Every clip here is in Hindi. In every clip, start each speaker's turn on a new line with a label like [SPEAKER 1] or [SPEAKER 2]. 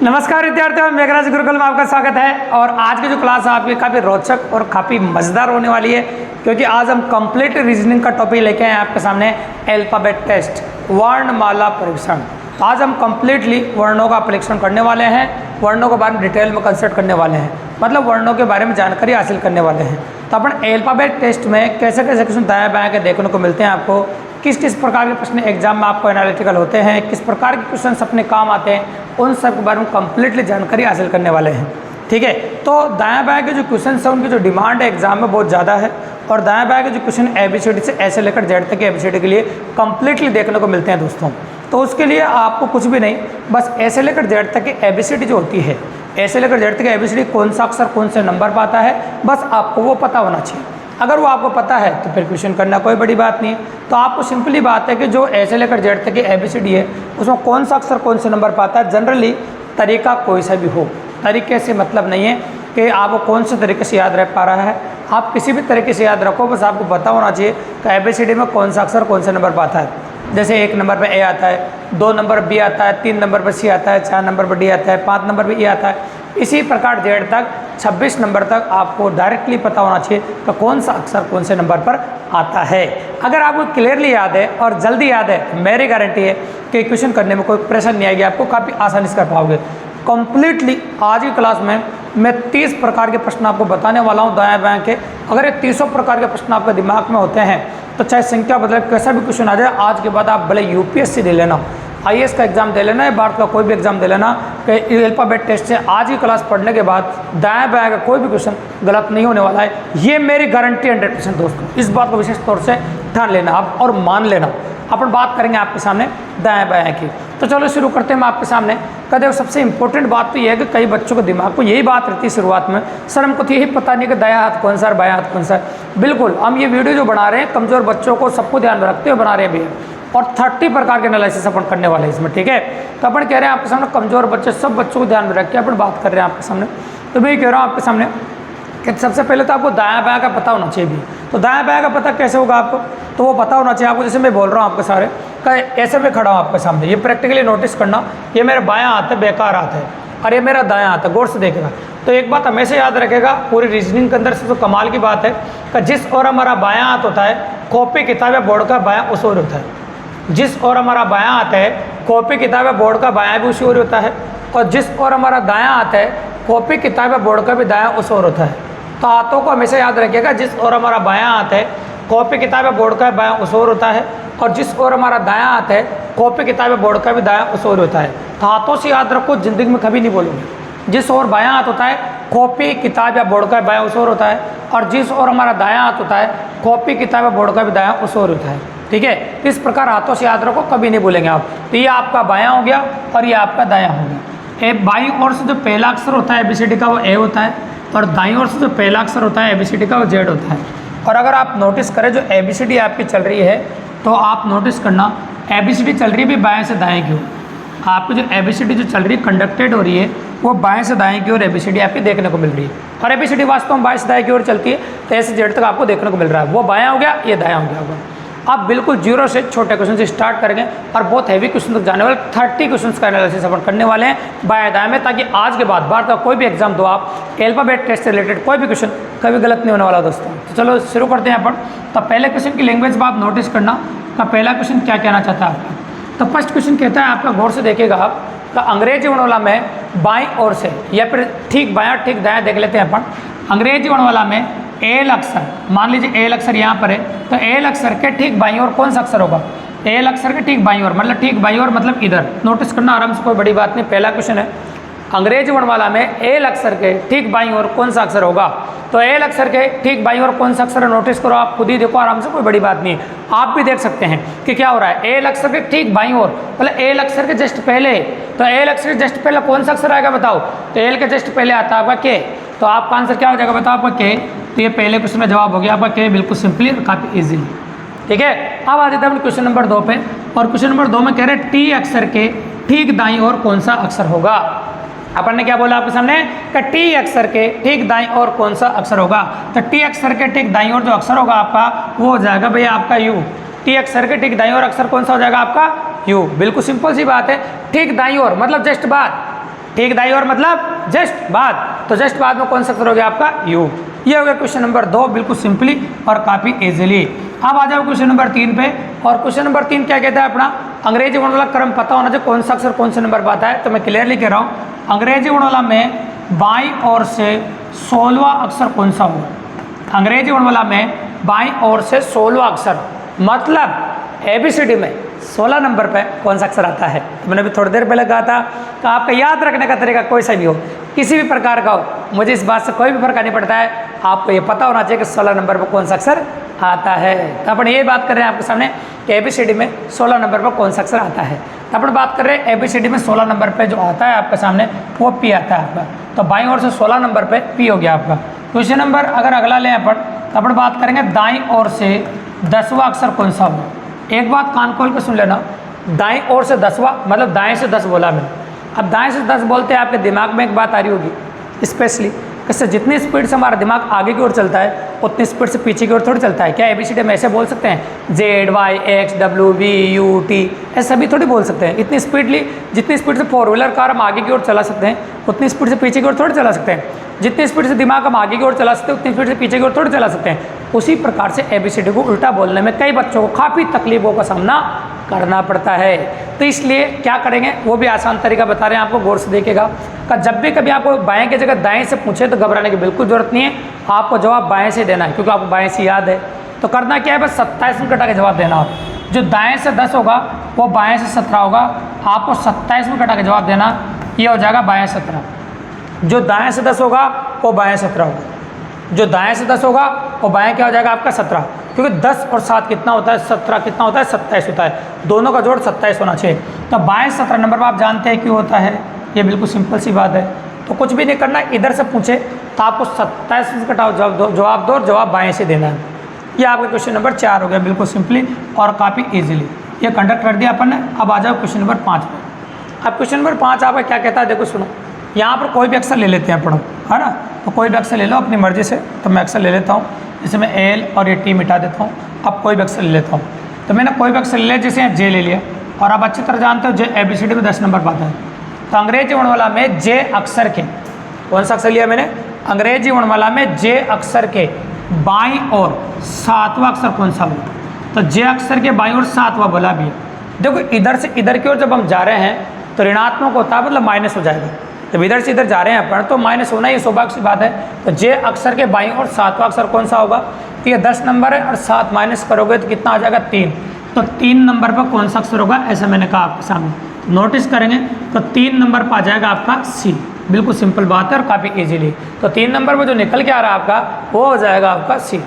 [SPEAKER 1] नमस्कार विद्यार्थियों, मेघराज गुरुकुल में आपका स्वागत है। और आज की जो क्लास है आपकी काफ़ी रोचक और काफ़ी मज़ेदार होने वाली है, क्योंकि आज हम कंप्लीट रीजनिंग का टॉपिक लेके आए हैं आपके सामने, अल्फ़ाबेट टेस्ट, वर्णमाला परीक्षण। तो आज हम कंप्लीटली वर्णों का परीक्षण करने वाले हैं, वर्णों के बारे में डिटेल में कंसल्ट करने वाले हैं, मतलब वर्णों के बारे में जानकारी हासिल करने वाले हैं। तो अपन अल्फ़ाबेट टेस्ट में कैसे कैसे क्वेश्चन दायां बायां के देखने को मिलते हैं, आपको किस किस प्रकार के प्रश्न एग्जाम में आपको एनालिटिकल होते हैं, किस प्रकार के क्वेश्चन अपने काम आते हैं, उन सब के बारे में कंप्लीटली जानकारी हासिल करने वाले हैं। ठीक है, तो दायां बायां के जो क्वेश्चन है उनकी जो डिमांड है एग्जाम में बहुत ज़्यादा है, और दायां बायां के जो क्वेश्चन ABCD से ऐसे लेकर जेड तक के ABCD के लिए कंप्लीटली देखने को मिलते हैं दोस्तों। तो उसके लिए आपको कुछ भी नहीं, बस ऐसे लेकर जेड तक की ABCD जो होती है, ऐसे लेकर जेड तक की ABCD कौन सा अक्षर कौन से नंबर पर आता है, बस आपको वो पता होना चाहिए। अगर वो आपको पता है तो फिर क्वेश्चन करना कोई बड़ी बात नहीं है। तो आपको सिंपली बात है कि जो ऐसे लेकर जेड तक की ABCD है उसमें कौन सा अक्षर कौन से नंबर पर आता है, जनरली तरीका कोई सा भी हो, तरीके से मतलब नहीं है कि आपको कौन से तरीके से याद रह पा रहा है, आप किसी भी तरीके से याद रखो, बस आपको पता होना चाहिए कि ABCD में कौन सा अक्षर कौन से नंबर पर आता है। जैसे 1 नंबर पर A आता है, 2 नंबर पर B आता है, 3 नंबर पर C आता है, 4 नंबर पर D आता है, 5 नंबर पर E आता है, इसी प्रकार जेड तक 26 नंबर तक आपको डायरेक्टली पता होना चाहिए कि कौन सा अक्षर कौन से नंबर पर आता है। अगर आपको क्लियरली याद है और जल्दी याद है, मेरी गारंटी है कि क्वेश्चन करने में कोई प्रेशर नहीं आएगी, आपको काफ़ी आसानी से कर पाओगे। कंप्लीटली आज की क्लास में मैं 30 प्रकार के प्रश्न आपको बताने वाला हूँ दायां बायां के। अगर ये 30 प्रकार के प्रश्न आपके दिमाग में होते हैं तो चाहे संख्या बदले कैसा भी क्वेश्चन आ जाए, आज के बाद आप भले UPSC दे लेना, IAS का एग्जाम दे लेना, या भारत का कोई भी एग्जाम दे लेना, कि अल्फ़ाबेट टेस्ट से आज की क्लास पढ़ने के बाद दायां बायां का कोई भी क्वेश्चन गलत नहीं होने वाला है। ये मेरी गारंटी 100% दोस्तों, इस बात को विशेष तौर से ठान लेना आप और मान लेना। अपन बात करेंगे आपके सामने दायां बायां की। तो चलो शुरू करते हैं। मैं आपके सामने कहते सबसे इंपॉर्टेंट बात तो यह है कि कई बच्चों के दिमाग को यही बात रहती है शुरुआत में, सर हमको तो यही पता नहीं कि दायां हाथ कौन सा है, बायां हाथ कौन सा है। बिल्कुल, हम ये वीडियो जो बना रहे हैं कमज़ोर बच्चों को सबको ध्यान में रखते हुए बना रहे हैं भैया, और 30 प्रकार के एनालिसिस अपन करने वाले हैं इसमें। ठीक है, तो अपन कह रहे हैं आपके सामने कमज़ोर बच्चे सब बच्चों को ध्यान में रख के अपन बात कर रहे हैं आपके सामने। तो मैं ये कह रहा हूँ आपके सामने कि सबसे पहले तो आपको दायां बायां का पता होना चाहिए भी। तो दायां बायां का पता कैसे होगा आपको, तो वो पता होना चाहिए आपको। जैसे मैं बोल रहा हूँ आपके सारे का, ऐसे में खड़ा हूँ आपके सामने, ये प्रैक्टिकली नोटिस करना, ये मेरा बायां हाथ है, बेकार हाथ है, और ये मेरा दायां हाथ है, गौर से देखेगा। तो एक बात हमेशा याद रखेगा पूरी रीजनिंग के अंदर से, तो कमाल की बात है कि जिस और हमारा बायां हाथ होता है, कॉपी किताब या बोर्ड का बायां उस ओर होता है। जिस और हमारा बायां हाथ है, कॉपी किताब या बोर्ड का बायां भी उसी ओर होता है, और जिस और हमारा दायां हाथ है, कॉपी किताब या बोर्ड का भी दायां उस ओर होता है। तो हाथों को हमेशा याद रखिएगा, जिस और हमारा बायां हाथ है, कॉपी किताब या बोर्ड का बायां उस ओर होता है, और जिस और हमारा दायां हाथ है, कॉपी किताब या बोर्ड का भी दायां उस ओर होता है। तो हाथों से याद रखो, जिंदगी में कभी नहीं बोलोगे। जिस और बायां हाथ होता है, कॉपी किताब या बोर्ड का बायां उस ओर होता है, और जिस और हमारा दायां हाथ होता है, कॉपी किताब या बोर्ड का भी दायां उस ओर होता है। ठीक है, इस प्रकार हाथों से याद रखो, कभी नहीं भूलेंगे आप। तो ये आपका बायां हो गया और ये आपका दायां हो गया। ए बाईं ओर से जो पहला अक्षर होता है ABCD का वो A होता है, और दाईं ओर से जो पहला अक्षर होता है ABCD का वो Z होता है। और अगर आप नोटिस करें जो ABCD आपकी चल रही है, तो आप नोटिस करना ABCD चल रही है भी बाएं से दाएं की ओर। आपकी जो ABCD जो चल रही है, कंडक्टेड हो रही है, वो बाएं से दाएं की ओर ABCD आपकी देखने को मिल रही है। और ABCD वास्तव में बाएं से दाएं की ओर चलती है, तो ऐसे Z तक आपको देखने को मिल रहा है। वो बायां हो गया, ये दायां हो गया होगा। आप बिल्कुल जीरो से छोटे क्वेश्चन से स्टार्ट करेंगे और बहुत हैवी क्वेश्चन तक जाने वाले 30 क्वेश्चन का एनालिसिस अपन करने वाले हैं बाएं दाएं में, ताकि आज के बाद बार का कोई भी एग्जाम दो आप, अल्फ़ाबेट टेस्ट से रिलेटेड कोई भी क्वेश्चन कभी गलत नहीं होने वाला दोस्तों। तो चलो शुरू करते हैं अपन। तो पहले क्वेश्चन की लैंग्वेज में आप नोटिस करना का पहला क्वेश्चन क्या कहना चाहता है आपका। तो फर्स्ट क्वेश्चन कहता है आपका, गौर से देखिएगा आप, तो अंग्रेजी वर्णमाला में बाईं ओर से, या फिर ठीक बायां ठीक दायां देख लेते हैं अपन। अंग्रेजी वर्णमाला में एल अक्षर, मान लीजिए एल अक्षर यहाँ पर है, तो एल अक्षर के ठीक बाईं ओर कौन सा अक्षर होगा। एल अक्षर के ठीक बाईं ओर मतलब ठीक बाईं ओर मतलब इधर। नोटिस करना आराम से, कोई बड़ी बात नहीं। पहला क्वेश्चन है, अंग्रेजी वर्णमाला में एल अक्षर के ठीक बाईं ओर कौन सा अक्षर होगा। तो एल अक्षर के ठीक बाईं ओर कौन सा अक्षर है, नोटिस करो, आप खुद ही देखो आराम से, कोई बड़ी बात नहीं है। आप भी देख सकते हैं कि क्या हो रहा है। एल अक्षर के ठीक बाईं ओर मतलब एल अक्षर के जस्ट पहले, तो एल अक्षर के जस्ट पहले कौन सा अक्षर आएगा बताओ। तो एल के जस्ट पहले आता है आपका के, तो आपका आंसर क्या हो जाएगा बताओ, आपका के। तो ये पहले क्वेश्चन में जवाब हो गया आपका के, बिल्कुल सिंपली और काफ़ी इजीली। ठीक है, अब आ जाते हैं क्वेश्चन नंबर 2 पे। और क्वेश्चन नंबर 2 में कह रहे हैं टी अक्षर के ठीक दाईं ओर कौन सा अक्षर होगा। अपन ने क्या बोला आपके सामने कि टी अक्षर के ठीक दाईं ओर कौन सा अक्षर होगा। तो टी अक्षर के ठीक दाईं ओर जो अक्षर होगा आपका, वो हो जाएगा भैया आपका यू। टी अक्षर के ठीक दाईं ओर अक्षर कौन सा हो जाएगा आपका, यू। बिल्कुल सिंपल सी बात है। ठीक दाईं ओर मतलब जस्ट बाद, ठीक दाई और मतलब जस्ट बाद, तो जस्ट बाद में कौन सा अक्षर हो गया आपका यू। ये हो गया क्वेश्चन नंबर 2, बिल्कुल सिंपली और काफ़ी इजीली। अब आ जाओ क्वेश्चन नंबर 3 पे, और क्वेश्चन नंबर 3 क्या कहता है अपना, अंग्रेजी वर्णमाला क्रम पता होना चाहिए कौन सा अक्षर कौन से नंबर पर आता है। तो मैं क्लियरली कह रहा हूँ, अंग्रेजी वर्णमाला में बाईं ओर से 16वां अक्षर कौन सा होगा। अंग्रेजी वर्णमाला में बाईं ओर से 16वां अक्षर, मतलब ABCD में 16 नंबर पे कौन सा अक्षर आता है। तो मैंने भी थोड़ी देर पहले कहा था कि आपका याद रखने का तरीका कोई सा भी हो, किसी भी प्रकार का हो, मुझे इस बात से कोई भी फर्क नहीं पड़ता है, आपको ये पता होना चाहिए कि 16 नंबर पर कौन सा अक्षर आता है। तो अपन ये बात कर रहे हैं आपके सामने कि ABCD में 16 नंबर पर कौन सा अक्षर आता है। तो अपन बात कर रहे हैं ABCD में 16 नंबर पे जो आता है आपके सामने वो P आता है आपका। तो बाईं ओर से 16 नंबर पे P हो गया आपका। क्वेश्चन नंबर अगर अगला लें अपन, तो अपन बात करेंगे दाईं ओर से 10वां अक्षर कौन सा होगा। एक बात कान खोल के सुन लेना, दाईं ओर से 10वां मतलब दाएं से 10 बोला मैंने। अब दाएं से 10 बोलते हैं आपके दिमाग में एक बात आ रही होगी स्पेशली, इससे जितनी स्पीड से हमारा दिमाग आगे की ओर चलता है उतनी स्पीड से पीछे की ओर थोड़ी चलता है। क्या ABCD में ऐसे बोल सकते हैं ZY X W V U T, ऐसे सभी थोड़ी बोल सकते हैं। इतनी स्पीडली, जितनी स्पीड से 4 व्हीलर कार हम आगे की ओर चला सकते हैं उतनी स्पीड से पीछे की ओर थोड़ी चला सकते हैं। जितनी स्पीड से दिमाग हम आगे की ओर चला सकते हैं उतनी स्पीड से पीछे की ओर थोड़ी चला सकते हैं। उसी प्रकार से ABCD को उल्टा बोलने में कई बच्चों को काफ़ी तकलीफों का सामना करना पड़ता है। तो इसलिए क्या करेंगे वो भी आसान तरीका बता रहे हैं आपको, गौर से देखिएगा। का जब भी कभी आपको बाएं की जगह दाएं से पूछे तो घबराने की बिल्कुल जरूरत नहीं है, आपको जवाब बाएं से देना है क्योंकि आपको बाएं से याद है। तो करना क्या है, बस 27 में कटा के जवाब देना। आप जो दाएं से 10 होगा वो बाएं से 17 होगा, आपको 27 में कटा के जवाब देना, ये हो जाएगा बाएं 17। जो दाएं से 10 होगा वो बाएं 17 होगा, जो दाएं से 10 होगा वो बाएं क्या हो जाएगा आपका 17, क्योंकि 10 और 7 कितना होता है, 17 कितना होता है, 27 होता है। दोनों का जोड़ 27 होना चाहिए। तो बाएं 17 नंबर पर आप जानते हैं क्यों होता है, ये बिल्कुल सिंपल सी बात है। तो कुछ भी नहीं करना, इधर से पूछे तो आपको 27 से कटाओ जवाब दो और जवाब बाएं से देना है। ये आपका क्वेश्चन नंबर 4 हो गया, बिल्कुल सिंपली और काफ़ी ईजिली ये कंडक्ट कर दिया अपन ने। अब आ जाओ क्वेश्चन नंबर 5 पर। अब क्वेश्चन नंबर 5 आपका क्या कहता है, देखो सुनो। यहाँ पर कोई भी अक्षर ले लेते हैं पढ़ो, है ना। तो कोई भी अक्षर ले लो अपनी मर्जी से। तो मैं अक्षर ले लेता हूँ, जैसे मैं L और ये T मिटा देता हूँ। अब कोई भी अक्षर ले लेता हूँ, तो मैंने कोई भी अक्षर ले लिया, जैसे J ले लिया। और आप अच्छी तरह जानते हो J ABCD में 10 नंबर पाता है। तो अंग्रेजी वर्णमाला में J अक्षर के, कौन सा अक्षर लिया मैंने, अंग्रेजी वर्णमाला में J अक्षर के बाईं ओर 7वां अक्षर कौन सा होगा। तो J अक्षर के बाईं ओर 7वां बोला भी है। देखो इधर से इधर की ओर जब हम जा रहे हैं तो ऋणात्मक होता है, मतलब माइनस हो जाएगा। जब इधर से इधर जा रहे हैं अपन तो माइनस होना ही स्वाभाविक सी बात है। तो J अक्षर के बाईं ओर 7वां अक्षर कौन सा होगा। तो ये 10 नंबर है और 7 माइनस करोगे तो कितना आ जाएगा 3। तो 3 नंबर पर कौन सा अक्षर होगा, ऐसा मैंने कहा आपके सामने। नोटिस करेंगे तो 3 नंबर पर आ जाएगा आपका C। बिल्कुल सिंपल बात है और काफ़ी इजीली। तो 3 नंबर पर जो निकल के आ रहा है आपका वो हो जाएगा आपका C।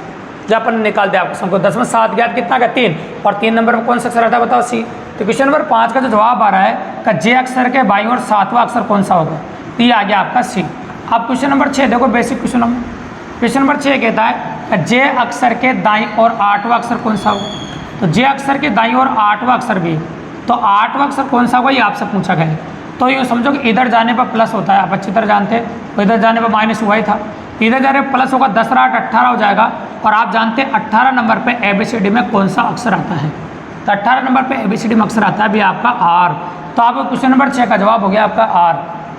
[SPEAKER 1] जब अपन निकाल दिया आपको सबको 10 में 7 गया कितना का 3, और 3 नंबर पर कौन सा अक्षर आता है बताओ C। तो क्वेश्चन नंबर 5 का जो जवाब आ रहा है का J अक्षर के बाईं ओर 7वां अक्षर कौन सा होगा, तो ये आ गया आपका C। अब क्वेश्चन नंबर 6 देखो, basic question number. Question number 6 कहता है J अक्षर के दाईं ओर 8वां अक्षर कौन सा होगा। तो J अक्षर के दाईं ओर 8वां अक्षर भी, तो 8वां अक्षर कौन सा होगा ये आपसे पूछा गया है। तो ये समझो कि इधर जाने पर प्लस होता है, आप अच्छी तरह जानते हैं। तो इधर जाने पर माइनस हुआ ही था, इधर जाने पर प्लस होगा, 10 8 18 हो जाएगा। और आप जानते हैं 18 नंबर पे ABCD में कौन सा अक्षर आता है। तो 18 नंबर पे ABCD में अक्षर आता है भी आपका R। तो आपका क्वेश्चन नंबर 6 का जवाब हो गया आपका R,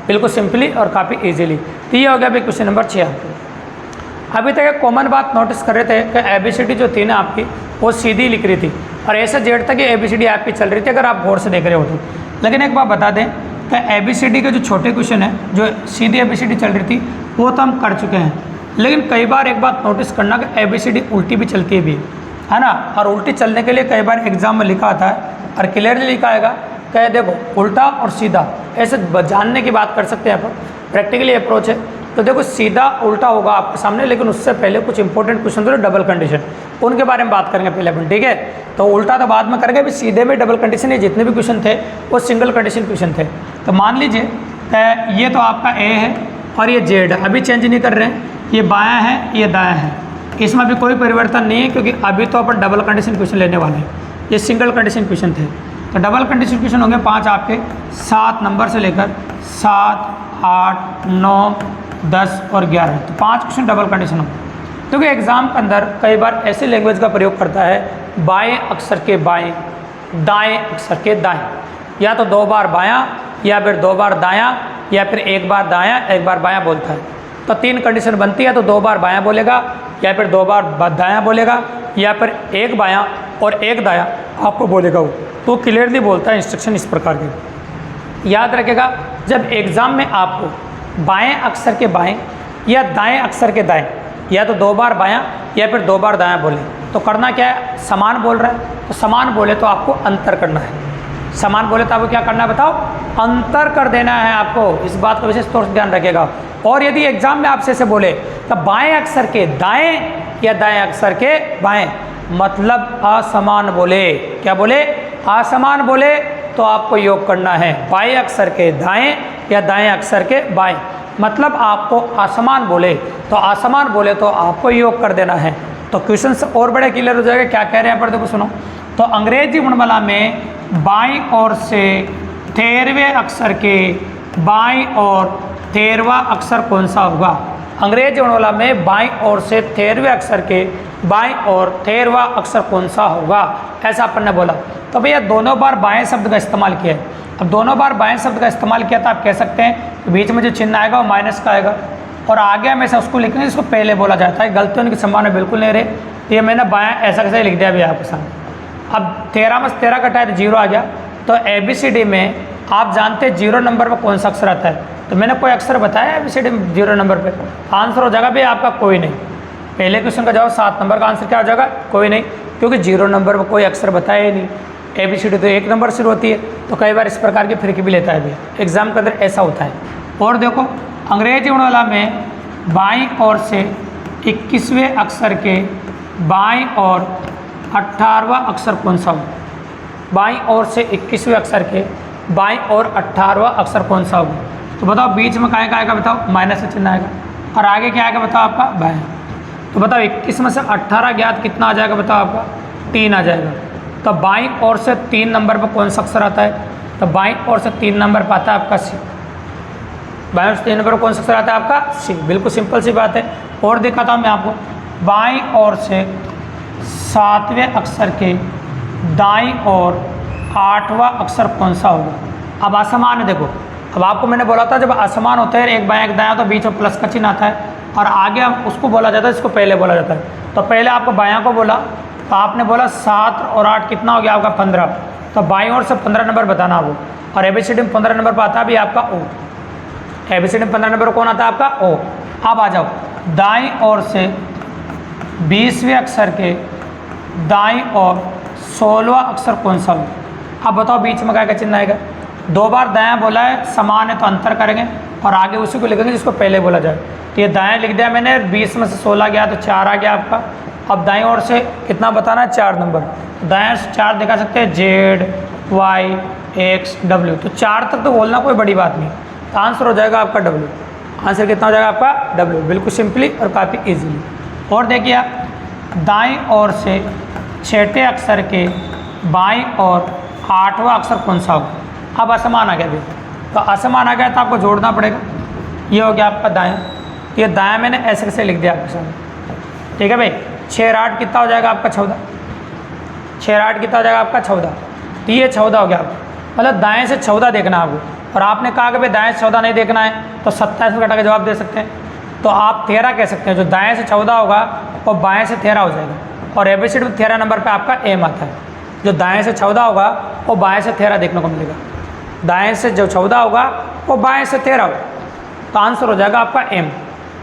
[SPEAKER 1] बिल्कुल सिंपली और काफ़ी इजीली। तो ये हो गया भाई क्वेश्चन नंबर 6 आपको। अभी तक एक कॉमन बात नोटिस कर रहे थे कि ABCD जो थी ना आपकी वो सीधी लिख रही थी और ऐसा जेड तक ये ABCD आपकी चल रही थी अगर आप गौर से देख रहे हो तो। लेकिन एक बात बता दें कि ABCD के जो छोटे क्वेश्चन है जो सीधी ABCD चल रही थी वो तो हम कर चुके हैं। लेकिन कई बार एक बात नोटिस करना कि ABCD उल्टी भी चलती है भी, है ना। और उल्टी चलने के लिए कई बार एग्जाम में लिखा आता है और क्लियरली लिखा आएगा कि देखो उल्टा और सीधा, ऐसे जानने की बात कर सकते हैं अपन, प्रैक्टिकली अप्रोच है। तो देखो सीधा उल्टा होगा आपके सामने, लेकिन उससे पहले कुछ इंपॉर्टेंट क्वेश्चन थे डबल कंडीशन, उनके बारे में बात करेंगे पहले अपन, ठीक है। तो उल्टा तो बाद में करेंगे, अभी सीधे में डबल कंडीशन है, जितने भी क्वेश्चन थे वो सिंगल कंडीशन क्वेश्चन थे। तो मान लीजिए ये तो आपका A है और ये Z है, अभी चेंज नहीं कर रहे हैं, ये बायां है ये दायां है, इसमें अभी कोई परिवर्तन नहीं है क्योंकि अभी तो अपन डबल कंडीशन क्वेश्चन लेने वाले हैं। ये सिंगल कंडीशन क्वेश्चन थे। तो डबल कंडीशन क्वेश्चन होंगे 5 आपके, 7 नंबर से लेकर 7 8 9 10 और 11। तो 5 क्वेश्चन डबल कंडीशन होंगे। क्योंकि एग्जाम के अंदर कई बार ऐसी लैंग्वेज का प्रयोग करता है बाएं अक्षर के बाएं, दाएं अक्षर के दाएं, या तो 2 बार बायां या फिर 2 बार दायां या फिर एक बार दायां एक बार बायां बोलता है। तो 3 कंडीशन बनती है, तो 2 बार बायां बोलेगा या फिर 2 बार दायां बोलेगा या फिर एक बायां और एक दायां आपको बोलेगा वो। तो क्लियरली बोलता है इंस्ट्रक्शन इस प्रकार के। याद रखेगा जब एग्ज़ाम में आपको बाएं अक्षर के बाएं या दाएं अक्षर के दाएं या तो 2 बार बायां या फिर 2 बार दायां बोले तो करना क्या है, समान बोल रहा है तो समान बोले तो आपको अंतर करना है। समान बोले तो आपको क्या करना है बताओ, अंतर कर देना है आपको। इस बात का विशेष तौर से ध्यान रखेगा। और यदि एग्जाम में आपसे ऐसे बोले तो बाएं अक्षर के दाएं या दाएं अक्षर के बाएं मतलब असमान बोले, क्या बोले, असमान बोले तो आपको योग करना है। बाएं अक्षर के दाएं या दाएं अक्षर के बाएं मतलब आपको असमान बोले तो असमान बोले तो आपको योग कर देना है। तो क्वेश्चन और बड़े क्लियर हो जाएगा। क्या कह रहे हैं पर देखो सुनो। तो अंग्रेजी वर्णमाला में बाईं ओर से 13वें अक्षर के बाईं ओर 13वां अक्षर कौन सा होगा। अंग्रेजी वर्णमाला में बाईं ओर से 13वें अक्षर के बाईं ओर 13वां अक्षर कौन सा होगा, ऐसा अपन ने बोला। तो भैया दोनों बार बाएं शब्द का इस्तेमाल किया है। अब दोनों बार बाएं शब्द का इस्तेमाल किया तो आप कह सकते हैं कि बीच में जो चिन्ह आएगा वो माइनस का आएगा और आगे हमेशा उसको लिखना है जिसको पहले बोला जाता है। गलती होने की संभावना बिल्कुल नहीं रहे। तो ये मैंने बायां ऐसा कैसे लिख दिया भैया आपके सामने। अब 13 में 13 कटाए तो 0 आ गया। तो ABCD में आप जानते हैं 0 नंबर पर कौन सा अक्षर आता है। तो मैंने कोई अक्षर बताया ABCD में 0 नंबर पे, आंसर हो जाएगा भैया आपका कोई नहीं। पहले क्वेश्चन का जवाब 7 नंबर का आंसर क्या हो जाएगा, कोई नहीं, क्योंकि 0 नंबर पर कोई अक्षर बताया ही नहीं। ABCD तो 1 नंबर से होती है। तो कई बार इस प्रकार की फिरकी भी लेता है भैया, एग्जाम के अंदर ऐसा होता है। और देखो अंग्रेजी वर्णमाला में बाईं ओर से 21वें अक्षर के बाईं ओर 18वां अक्षर कौन सा होगा। बाईं ओर से 21वें अक्षर के बाईं ओर 18वां अक्षर कौन सा होगा। तो बताओ बीच में काय का आएगा बताओ, माइनस का चिन्ह आएगा और आगे क्या आएगा बताओ आपका बाएं। तो बताओ 21 में से 18 ज्ञात कितना आ जाएगा बताओ आपका 3 आ जाएगा। तो बाईं ओर से 3 नंबर पर कौन सा अक्षर आता है। तो बाईं ओर से 3 नंबर पर आता है आपका सी। बाईं ओर से 3 नंबर पर कौन सा अक्षर आता है आपका सी। बिल्कुल सिंपल सी बात है। और दिखाता हूँ मैं आपको, बाईं ओर से 7वें अक्षर के दाईं ओर 8वां अक्षर कौन सा होगा। अब असमान है देखो। अब आपको मैंने बोला था जब असमान होते हैं एक बायां एक दायां तो बीच में प्लस का चिन्ह आता है और आगे उसको बोला जाता है जिसको पहले बोला जाता है। तो पहले आपको बायां को बोला तो आपने बोला 7 और 8 कितना हो गया आपका 15। तो बाईं ओर से 15 नंबर बताना वो। और ABCD में 15 नंबर पर आता भी आपका O। ABCD में 15 नंबर कौन आता है आपका O। अब आ जाओ दाईं ओर से 20वें अक्षर के दाईं ओर 16वां अक्षर कौन सा होगा। अब बताओ बीच में क्या का चिन्ह आएगा। 2 बार दायां बोला है, समान है तो अंतर करेंगे और आगे उसी को लिखेंगे जिसको पहले बोला जाए। तो ये दाएं लिख दिया मैंने, 20 में से 16 गया तो 4 आ गया आपका। अब दाईं ओर से कितना बताना है 4 नंबर। दाएं से 4 दिखा सकते हैं Z Y X W। तो 4 तक तो बोलना कोई बड़ी बात नहीं। तो आंसर हो जाएगा आपका W। आंसर कितना हो जाएगा आपका W, बिल्कुल सिंपली और काफ़ी ईजिली। और देखिए आप दाईं ओर से 6ठे अक्षर के बाईं ओर 8वां अक्षर कौन सा होगा। अब असमान आ गया भैया। तो असमान आ गया तो आपको जोड़ना पड़ेगा। ये हो गया आपका दायां। ये दायां मैंने ऐसे कैसे लिख दिया आपके सामने, ठीक है भाई। 6 और 8 कितना हो जाएगा आपका 14। 6 और 8 कितना हो जाएगा आपका 14। तो ये 14 हो गया आपका, मतलब दाएं से 14 देखना है आपको। और आपने कहा कि भाई दाएं से 14 नहीं देखना है तो 27 में घटा के जवाब दे सकते हैं। तो आप 13 कह सकते हैं। जो दाएं से 14 होगा वो बाएं से 13 हो जाएगा। और ABCD में 13 नंबर पे आपका M आता है। जो दाएं से 14 होगा वो बाएं से 13 देखने को मिलेगा। दाएं से जो 14 होगा वो बाएं से 13 होगा। तो आंसर हो जाएगा आपका M।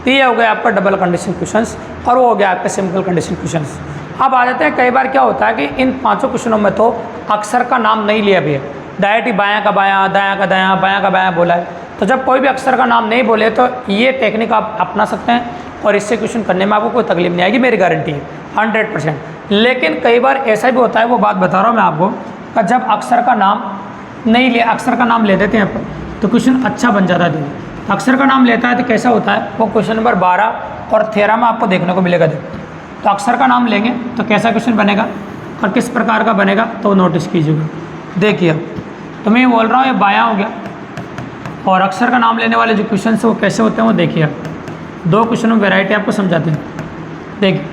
[SPEAKER 1] तो ये हो गया आपका डबल कंडीशन क्वेश्चंस और वो हो गया आपका सिंपल कंडीशन क्वेश्चंस। अब आ जाते हैं, कई बार क्या होता है कि इन 5 क्वेश्चनों में तो अक्षर का नाम नहीं लिया भी है, डायरेक्ट ही बायां का बायां, दायां का दायां, बायां का बायां बोला है। तो जब कोई भी अक्षर का नाम नहीं बोले तो ये टेक्निक आप अपना सकते हैं और इससे क्वेश्चन करने में आपको कोई तकलीफ नहीं आएगी, मेरी गारंटी है 100%। लेकिन कई बार ऐसा भी होता है, वो बात बता रहा हूँ मैं आपको, कि जब अक्षर का नाम नहीं लिया, अक्षर का नाम ले देते हैं अपन तो क्वेश्चन अच्छा बन जाता है। अक्षर का नाम लेता है तो कैसा होता है, वो क्वेश्चन नंबर 12 और 13 में आपको देखने को मिलेगा। देखो तो अक्षर का नाम लेंगे तो कैसा क्वेश्चन बनेगा और किस प्रकार का बनेगा तो नोटिस कीजिएगा। देखिए अब तो मैं बोल रहा हूँ ये बायां हो गया और अक्षर का नाम लेने वाले जो क्वेश्चन है वो कैसे होते हैं वो देखिए आप। 2 क्वेश्चनों में वैरायटी आपको समझाते हैं। देखिए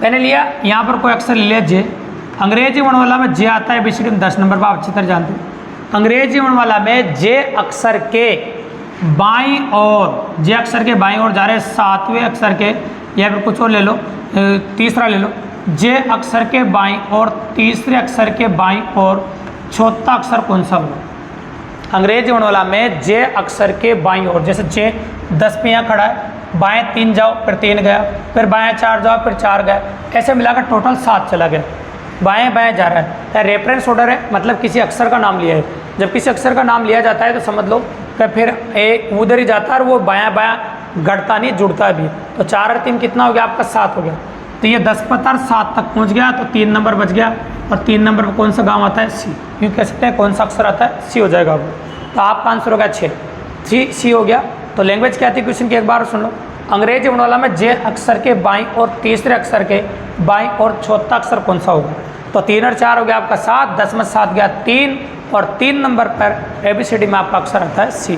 [SPEAKER 1] मैंने लिया यहाँ पर कोई अक्षर ले लिया J। अंग्रेजी वर्णमाला में J आता है ABCD में 10 नंबर पर, आप अच्छी तरह जानते हैं। अंग्रेजी वर्णमाला में जे अक्षर के बाईं ओर, जे अक्षर के बाईं ओर जा रहे 7वें अक्षर के, या फिर कुछ और ले लो, तीसरा ले लो, जे अक्षर के बाईं और तीसरे अक्षर के बाईं और चौथा अक्षर कौन सा होगा? अंग्रेजी वर्णमाला में जे अक्षर के बाईं ओर, जैसे जे 10 पे यहाँ खड़ा है, बाएं 3 जाओ फिर 3 गया, फिर बाएं 4 जाओ फिर 4 गया, ऐसे मिलाकर टोटल 7 चला गया। बाएं बाएं जा रहा है, रेफरेंस ऑर्डर है, मतलब किसी अक्षर का नाम लिया है। जब किसी अक्षर का नाम लिया जाता है तो समझ लो कि फिर उधर ही जाता है और वो बायां बायां घटता नहीं, जुड़ता भी। तो 4 और 3 कितना हो गया आपका? 7 हो गया। तो ये 10 पत्थर 7 तक पहुंच गया, तो 3 नंबर बच गया। और 3 नंबर पर कौन सा गांव आता है? सी। क्यों कह सकते हैं कौन सा अक्षर आता है? सी हो जाएगा वो। तो आपका आंसर हो गया 6, सी हो गया। तो लैंग्वेज क्या थी क्वेश्चन की एक बार सुन लो। अंग्रेजी वर्णमाला में जे अक्षर के बाईं और तीसरे अक्षर के बाईं और चौथा अक्षर कौन सा होगा? तो 3 और 4 हो गया आपका 7, 10 में 7 गया 3, और 3 नंबर पर ABCD में आपका अक्षर आता है सी।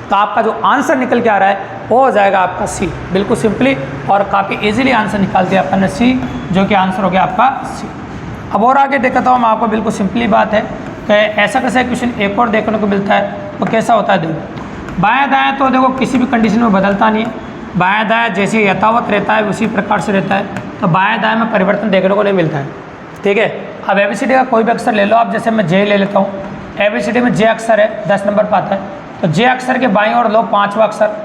[SPEAKER 1] तो आपका जो आंसर निकल के आ रहा है वो हो जाएगा आपका सी, बिल्कुल सिंपली और काफ़ी इजीली आंसर निकाल दिया अपन ने सी, जो कि आंसर हो गया आपका सी। अब और आगे देखता हूँ मैं आपको, बिल्कुल सिंपली बात है कि ऐसा कैसा क्वेश्चन एक और देखने को मिलता है। तो कैसा होता है देखो, बायां दायां तो देखो किसी भी कंडीशन में बदलता नहीं है, बायां दायां जैसे यथावत रहता है उसी प्रकार से रहता है। तो बायां दायां में परिवर्तन देखने को नहीं मिलता है, ठीक है। अब ABCD का कोई भी अक्षर ले लो आप, जैसे मैं जे ले लेता हूँ। ABCD में जे अक्षर है, 10 नंबर पर आता है। तो जे अक्षर के बाईं ओर लो 5वां अक्षर,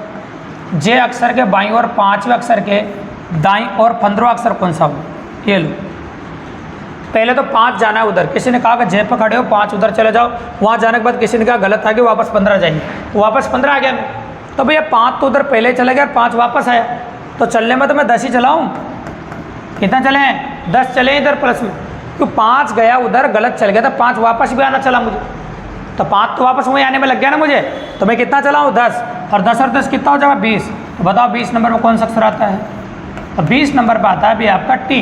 [SPEAKER 1] जे अक्षर के बाईं ओर 5वें अक्षर के दाईं और 15वां अक्षर कौन सा हो? ये लो। पहले तो 5 जाना है उधर, किसी ने कहा कि जे पर खड़े हो 5 उधर चले जाओ, वहाँ जाने के बाद किसी ने कहा गलत आ गया वापस 15 जाइए, वापस 15 आ गया मैं। तो भैया 5 तो उधर पहले चले गया, 5 वापस आया, तो चलने में तो मैं 10 ही चलाऊँ। कितना चले हैं? 10 चले इधर प्लस में, क्यों 5 गया उधर गलत चल गया था, 5 वापस भी आना चला मुझे, तो 5 तो वापस वहीं आने में लग गया ना मुझे। तो मैं कितना चलाऊँ? 10, और 10 और 10 कितना हो जाएगा? 20। तो बताओ 20 नंबर में कौन सा अक्षर आता है? तो 20 नंबर पर आता है भी आपका टी।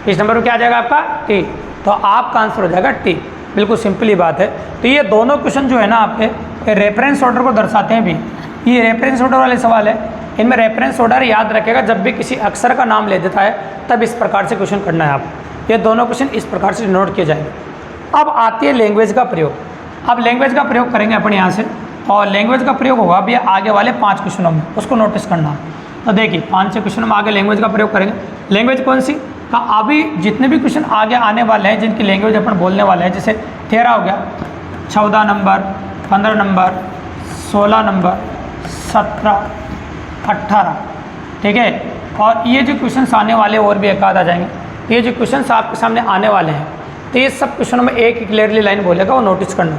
[SPEAKER 1] 20 नंबर में क्या आ जाएगा आपका? टी। तो आपका आंसर हो जाएगा टी, बिल्कुल सिंपली बात है। तो ये दोनों क्वेश्चन जो है ना आपके रेफरेंस ऑर्डर को दर्शाते हैं भी। ये रेफरेंस ऑर्डर वाले सवाल है, इनमें रेफरेंस ऑर्डर याद रखेगा, जब भी किसी अक्षर का नाम ले देता है तब इस प्रकार से क्वेश्चन करना है आप। ये दोनों क्वेश्चन इस प्रकार से नोट किए जाएंगे। अब आती है लैंग्वेज का प्रयोग। अब लैंग्वेज का प्रयोग करेंगे अपन यहाँ से, और लैंग्वेज का प्रयोग होगा अभी आगे वाले 5 क्वेश्चनों में, उसको नोटिस करना। तो देखिए 5-6 क्वेश्चनों में आगे लैंग्वेज का प्रयोग करेंगे। लैंग्वेज कौन सी? का अभी जितने भी क्वेश्चन आगे आने वाले हैं जिनकी लैंग्वेज अपन बोलने वाले हैं, जैसे 13 हो गया, 14 नंबर, 15 नंबर, 16 नंबर, 17, 18, ठीक है। और ये जो क्वेश्चन आने वाले और भी एक आध आ जाएंगे। ये जो क्वेश्चन आपके सामने आने वाले हैं, तो ये सब क्वेश्चनों में एक क्लियरली लाइन बोलेगा, वो नोटिस करना।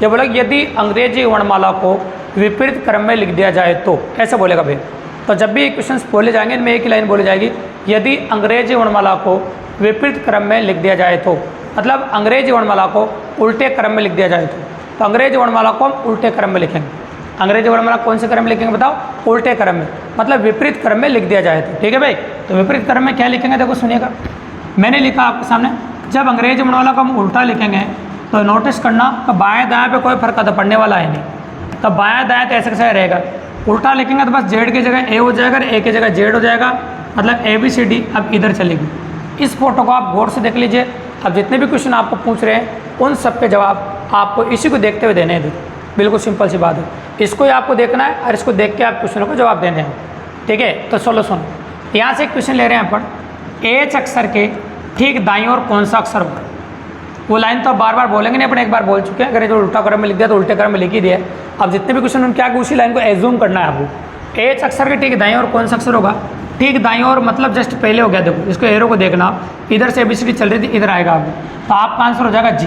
[SPEAKER 1] ये बोलेगा यदि अंग्रेजी वर्णमाला को विपरीत क्रम में लिख दिया जाए तो, ऐसे बोलेगा भैया। तो जब भी ये क्वेश्चन बोले जाएंगे इनमें एक ही लाइन बोली जाएगी, यदि अंग्रेजी वर्णमाला को विपरीत क्रम में लिख दिया जाए तो, मतलब अंग्रेजी वर्णमाला को उल्टे क्रम में लिख दिया जाए तो अंग्रेजी वर्णमाला को हम उल्टे क्रम में लिखेंगे। अंग्रेजी वर्णमाला कौन से क्रम में लिखेंगे बताओ? उल्टे क्रम में, मतलब विपरीत क्रम में लिख दिया जाए तो, ठीक है भाई। तो विपरीत क्रम में क्या लिखेंगे देखो सुनिएगा, मैंने लिखा आपके सामने। जब अंग्रेजी वर्णमाला को हम उल्टा लिखेंगे तो नोटिस करना कि बाएं दाएं पे कोई फर्क तो पड़ने वाला है नहीं। तो बाएं दाएं तो ऐसे कैसे रहेगा, उल्टा लिखेंगे तो बस जेड की जगह ए हो जाएगा और ए की जगह जेड हो जाएगा, मतलब ABCD अब इधर चलेगी। इस फोटो को आप गौर से देख लीजिए। अब जितने भी क्वेश्चन आपको पूछ रहे हैं उन सब के जवाब आपको इसी को देखते हुए देने हैं। बिल्कुल सिंपल सी बात है, इसको ही आपको देखना है और इसको देख के आप क्वेश्चनों को जवाब देने हैं, ठीक है। तो चलो सुनो, यहाँ से एक क्वेश्चन ले रहे हैं अपन, H अक्षर के ठीक दाईं ओर कौन सा अक्षर होगा? वो लाइन तो आप बार बार बोलेंगे नहीं, अपन एक बार बोल चुके हैं। अगर जो उल्टा क्रम में लिख दिया तो उल्टे क्रम में लिख ही दिया। अब जितने भी क्वेश्चन उनके आगे उसी लाइन को एज्यूम करना है आपको। H अक्षर के ठीक दाईं ओर कौन सा अक्षर होगा? ठीक दाईं ओर मतलब जस्ट पहले हो गया, देखो इसको एरो को देखना, इधर से ABCD चल रही थी, इधर आएगा आपको, तो आपका आंसर हो जाएगा जी।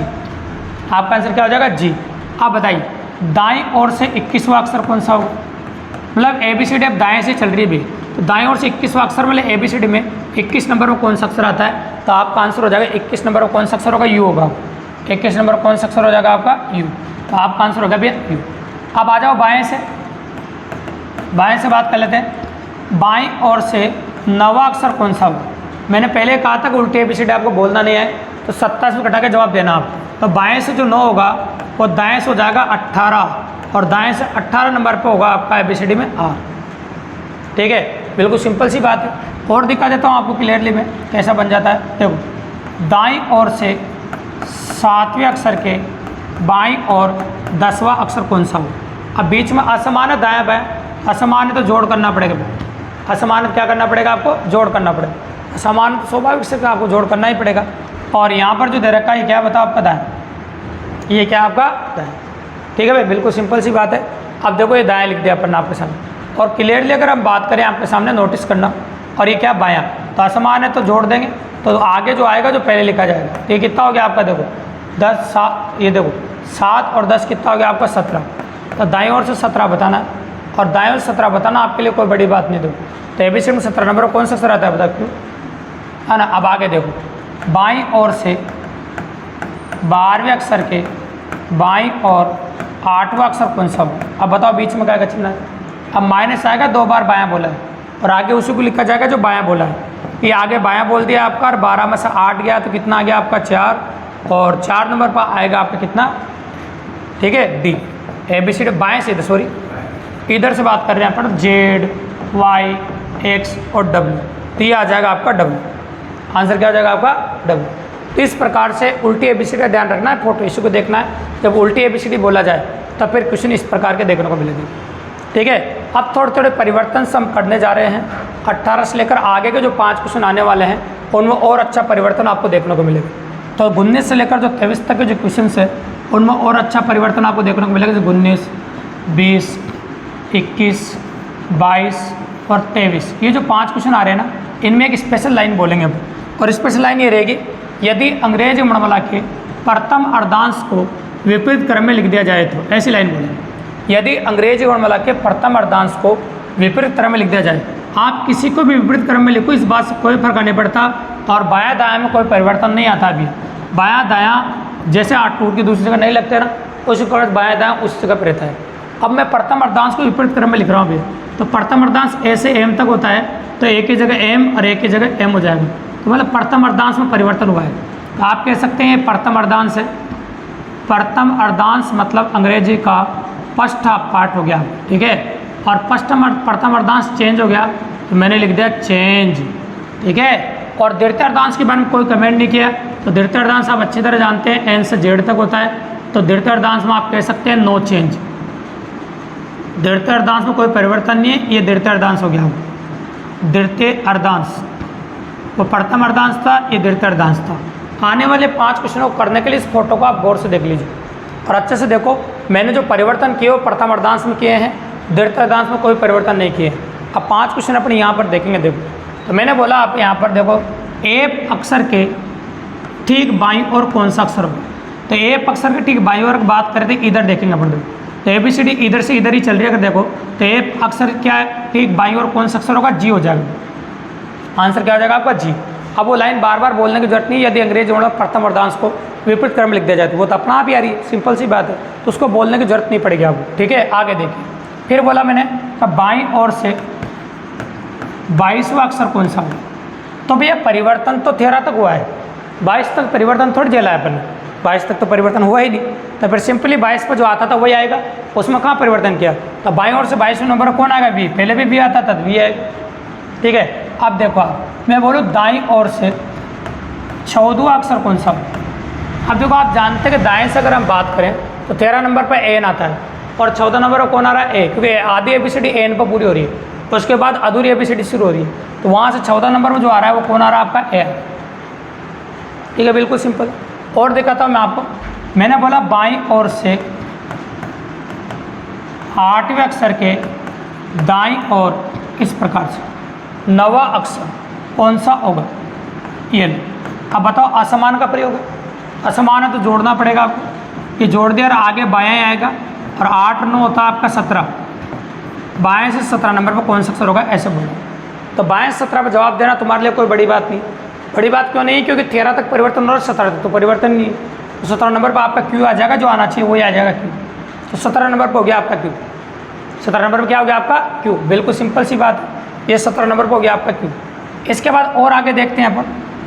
[SPEAKER 1] आपका आंसर क्या हो जाएगा? जी। आप बताइए दाईं ओर से 21वां अक्षर कौन सा होगा? मतलब ABCD अब दाएं से चल रही है भी, तो दाएं ओर से 21वां अक्षर मतलब ABCD में 21 नंबर में कौन सा अक्षर आता है? तो आपका आंसर हो जाएगा 21 नंबर में कौन सा अक्षर होगा? यू होगा। 21 नंबर कौन सा अक्षर हो जाएगा आपका? यू। तो आपका आंसर होगा भैया यू। अब आ जाओ बाएं से, बाएं से बात कर लेते हैं। बाईं ओर से 9वां अक्षर कौन सा होगा? मैंने पहले कहा था कि उल्टी ABCD आपको बोलना नहीं है, तो 27 में कटा के जवाब देना आप। तो बाएं से जो 9 होगा वो दाएं से हो जाएगा 18, और दाएं से 18 नंबर पे होगा आपका ABCD में आर, ठीक है। बिल्कुल सिंपल सी बात है। और दिखा देता हूँ आपको क्लियरली में कैसा बन जाता है। देखो दाईं ओर से 7वें अक्षर के बाईं और 10वां अक्षर कौन सा हो। अब बीच में असमान है दायां बायां, असमान है तो जोड़ करना पड़ेगा, असमान क्या करना पड़ेगा आपको, जोड़ करना पड़ेगा, असमान तो स्वाभाविक से आपको जोड़ करना ही पड़ेगा। और यहाँ पर जो दे रखा है ये क्या बताओ आपका दायां, ये क्या आपका दायां, ठीक है भाई, बिल्कुल सिंपल सी बात है। अब देखो ये दायां लिख दिया अपन आपके सामने, और क्लियरली अगर हम बात करें आपके सामने नोटिस करना, और ये क्या बायां, तो असमान है तो जोड़ देंगे, तो आगे जो आएगा जो पहले लिखा जाएगा, ये कितना हो गया आपका, देखो 10 7, ये देखो 7 और 10 कितना हो गया आपका 17, तो दाईं ओर से 17 बताना है, और दाईं ओर से 17 बताना आपके लिए कोई बड़ी बात नहीं। देखो तो एबीसी में 17 नंबर कौन सा अक्षर आता है बता क्यों, है ना। अब आगे देखो बाईं ओर से 12वें अक्षर के बाईं और 8वां अक्षर कौन सा हो। अब बताओ बीच में क्या चिन्ह है, अब माइनस आएगा, 2 बार बायां बोला है, और आगे उसी को लिखा जाएगा जो बायां बोला है। ये आगे बायां बोल दिया आपका, और 12 में से 8 गया तो कितना आ गया आपका 4, और 4 नंबर पर आएगा आपका कितना, ठीक है, डी। ABCD बाएं से, सॉरी इधर से बात कर रहे हैं अपन, Z Y X और W, तो ये आ जाएगा आपका W, आंसर क्या हो जाएगा आपका W। तो इस प्रकार से उल्टी ABCD का ध्यान रखना है, फोटो इसी को देखना है, जब उल्टी ABCD बोला जाए तब फिर क्वेश्चन इस प्रकार के देखने को मिलेंगे, ठीक है। अब थोड़े थोड़े परिवर्तन हम करने जा रहे हैं, 18 से लेकर आगे के जो 5 क्वेश्चन आने वाले हैं उनमें और अच्छा परिवर्तन आपको देखने को मिलेगा। तो 19 से लेकर जो 23 तक के जो क्वेश्चन है उनमें और अच्छा परिवर्तन आपको देखने को मिलेगा, जैसे 19, 20, 21, 22 और 23, ये जो 5 क्वेश्चन आ रहे हैं ना, इनमें एक स्पेशल लाइन बोलेंगे अब, और स्पेशल लाइन ये रहेगी, यदि अंग्रेजी वर्णमाला के प्रथम अर्धांश को विपरीत क्रम में लिख दिया जाए तो, ऐसी लाइन बोलेंगे। यदि अंग्रेजी वर्णमाला के प्रथम अर्धांश को विपरीत क्रम में लिख दिया जाए, आप किसी को भी विपरीत क्रम में लिखो, इस बात से कोई फर्क नहीं पड़ता, और बायां दायां में कोई परिवर्तन नहीं आता। अभी बायां दायां जैसे 8 टूट की दूसरी जगह नहीं लगते ना, उसी प्रकार बायां दायां उस जगह पर रहता है। अब मैं प्रथम अर्धांश को विपरीत क्रम में लिख रहा हूँ अभी, तो प्रथम अर्धांश ए से एम तक होता है, तो ए की जगह एम और ए की जगह एम हो जाएगा, तो मतलब प्रथम अर्धांश में परिवर्तन हुआ है। तो आप कह सकते हैं प्रथम अर्धांश है, प्रथम अर्धांश मतलब अंग्रेजी का फर्स्ट हाफ पार्ट हो गया, ठीक है, और प्रथम अर्धांश चेंज हो गया, तो मैंने लिख दिया चेंज, ठीक है। और द्वितीय अर्धांश के बारे में कोई कमेंट नहीं किया, तो द्वितीय अर्धांश आप अच्छी तरह जानते हैं, एन से जेड तक होता है, तो द्वितीय अर्धांश में आप कह सकते हैं नो चेंज, द्वितीय अर्धांश में कोई परिवर्तन नहीं है, ये द्वितीय अर्धांश हो गया। द्वितीय अर्धांश वो प्रथम अर्धांश था, ये द्वितीय अर्धांश था। आने वाले 5 क्वेश्चनों को करने के लिए इस फोटो को आप गौर से देख लीजिए, और अच्छे से देखो, मैंने जो परिवर्तन किए वो प्रथम अर्धांश में किए हैं, द्वितीय अर्धांश में कोई परिवर्तन नहीं किए। अब 5 क्वेश्चन अपने यहाँ पर देखेंगे, देखो तो मैंने बोला आप यहाँ पर देखो, ए अक्षर के ठीक बाईं ओर कौन सा अक्षर होगा, तो ए अक्षर के ठीक बाईं ओर बात करें तो इधर देखेंगे अपन, देखो तो ABCD इधर से इधर ही चल रही है, अगर देखो तो ए अक्षर क्या है, ठीक बाईं ओर कौन सा अक्षर होगा, जी हो जाएगा, आंसर क्या हो जाएगा आपका जी। अब वो लाइन बार बार बोलने की जरूरत नहीं, यदि अंग्रेजी वर्णमाला प्रथम अर्धांश को विपरीत क्रम में लिख दिया जाए तो वो तो अपना आप ही आ रही है, सिंपल सी बात है, तो उसको बोलने की जरूरत नहीं पड़ेगी आपको, ठीक है। आगे देखिए, फिर बोला मैंने अब बाईं ओर से 22वां अक्षर कौन सा होगा, तो भैया परिवर्तन तो 13 तक हुआ है, 22 तक परिवर्तन थोड़ी झेला है अपन ने, 22 तक तो परिवर्तन हुआ ही नहीं, तो फिर सिंपली 22 पर जो आता था वही आएगा, उसमें कहाँ परिवर्तन किया, तो बाईं ओर से 22वें नंबर कौन आएगा, बी, पहले भी बी आता था, बी आएगा, ठीक है। अब देखो आप, मैं बोलूँ दाईं ओर से 14वां अक्षर कौन सा होगा। अब देखो आप जानते हैं कि दाएं से अगर हम बात करें तो 13 नंबर पर एन आता है, और 14 नंबर पर कौन आ रहा है, ए, क्योंकि आधी ABCD एन पर पूरी हो रही है, तो उसके बाद अधूरी ABCD शुरू हो रही है, तो वहाँ से 14 नंबर में जो आ रहा है वो कौन आ रहा है आपका, ए, ठीक है, बिल्कुल सिंपल। और दिखाता हूँ मैं आपको, मैंने बोला बाईं ओर से 8वें अक्षर के दाईं ओर इस प्रकार से 9वां अक्षर कौन सा होगा, ये लो। अब बताओ असमान का प्रयोग है, असमान है तो जोड़ना पड़ेगा आपको, ये जोड़ दिया और आगे बायां आएगा, और 8 9 होता है आपका 17, बाएं से 17 नंबर पर कौन सा अक्षर होगा, ऐसे बोलो। तो बाएं से 17 पर जवाब देना तुम्हारे लिए कोई बड़ी बात नहीं, बड़ी बात क्यों नहीं, क्योंकि 13 तक परिवर्तन और 17 तक तो परिवर्तन नहीं है, तो 17 नंबर पर आपका क्यू आ जाएगा, जो आना चाहिए वही आ जाएगा क्यू, तो 17 नंबर पर हो गया आपका क्यू, 17 नंबर पर क्या हो गया आपका क्यू, बिल्कुल सिंपल सी बात है, ये 17 नंबर पर हो गया आपका क्यू। इसके बाद और आगे देखते हैं अपन,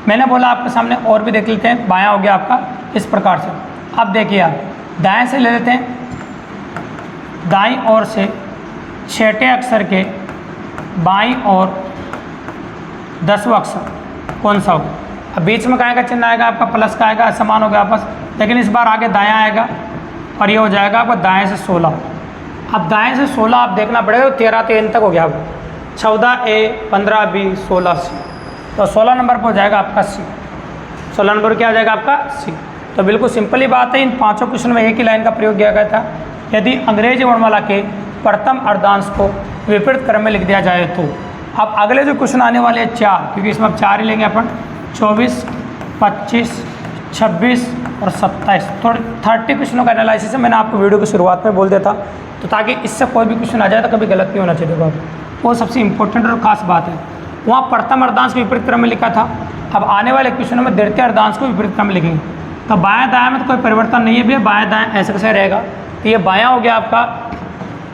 [SPEAKER 1] मैंने बोला आपके सामने और भी देख लेते हैं, बायां हो गया आपका इस प्रकार से। अब देखिए आप दाएं से ले लेते हैं, दाईं ओर से 6ठे अक्षर के बाईं ओर 10वां अक्षर कौन सा होगा। अब बीच में क्या का चिन्ह आएगा आपका, प्लस का आएगा, समान हो गया आपस, लेकिन इस बार आगे दायां आएगा, और ये हो जाएगा आपका दाएं से 16। अब दाएं से 16 आप देखना पड़ेगा, 13 तो एन तक हो गया। अब 14A 15B 16C, तो 16 नंबर पर हो जाएगा आपका सी। 16 नंबर क्या हो जाएगा आपका सी। तो बिल्कुल सिंपल ही बात है, इन पांचों क्वेश्चन में एक ही लाइन का प्रयोग किया गया था। यदि अंग्रेजी वर्णमाला के प्रथम अर्धांश को विपरीत क्रम में लिख दिया जाए तो। अब अगले जो क्वेश्चन आने वाले हैं 4, क्योंकि इसमें अब 4 ही लेंगे अपन, 24, 25, 26 और 27, थोड़े 30 क्वेश्चनों का एनालिसिस है। मैंने आपको वीडियो की शुरुआत में बोल दिया था, तो ताकि इससे कोई भी क्वेश्चन आ जाए तो कभी गलत नहीं होना चाहिए। बाबू वो सबसे इंपॉर्टेंट और खास बात है। वहाँ प्रथम अर्धांश को विपरीत क्रम में लिखा था, अब आने वाले क्वेश्चनों में द्वितीय अर्धांश को विपरीत क्रम में लिखेंगे। तो बायां दायां में तो कोई परिवर्तन नहीं है भैया, बायां दायां ऐसे कैसे रहेगा। तो ये बायां हो गया आपका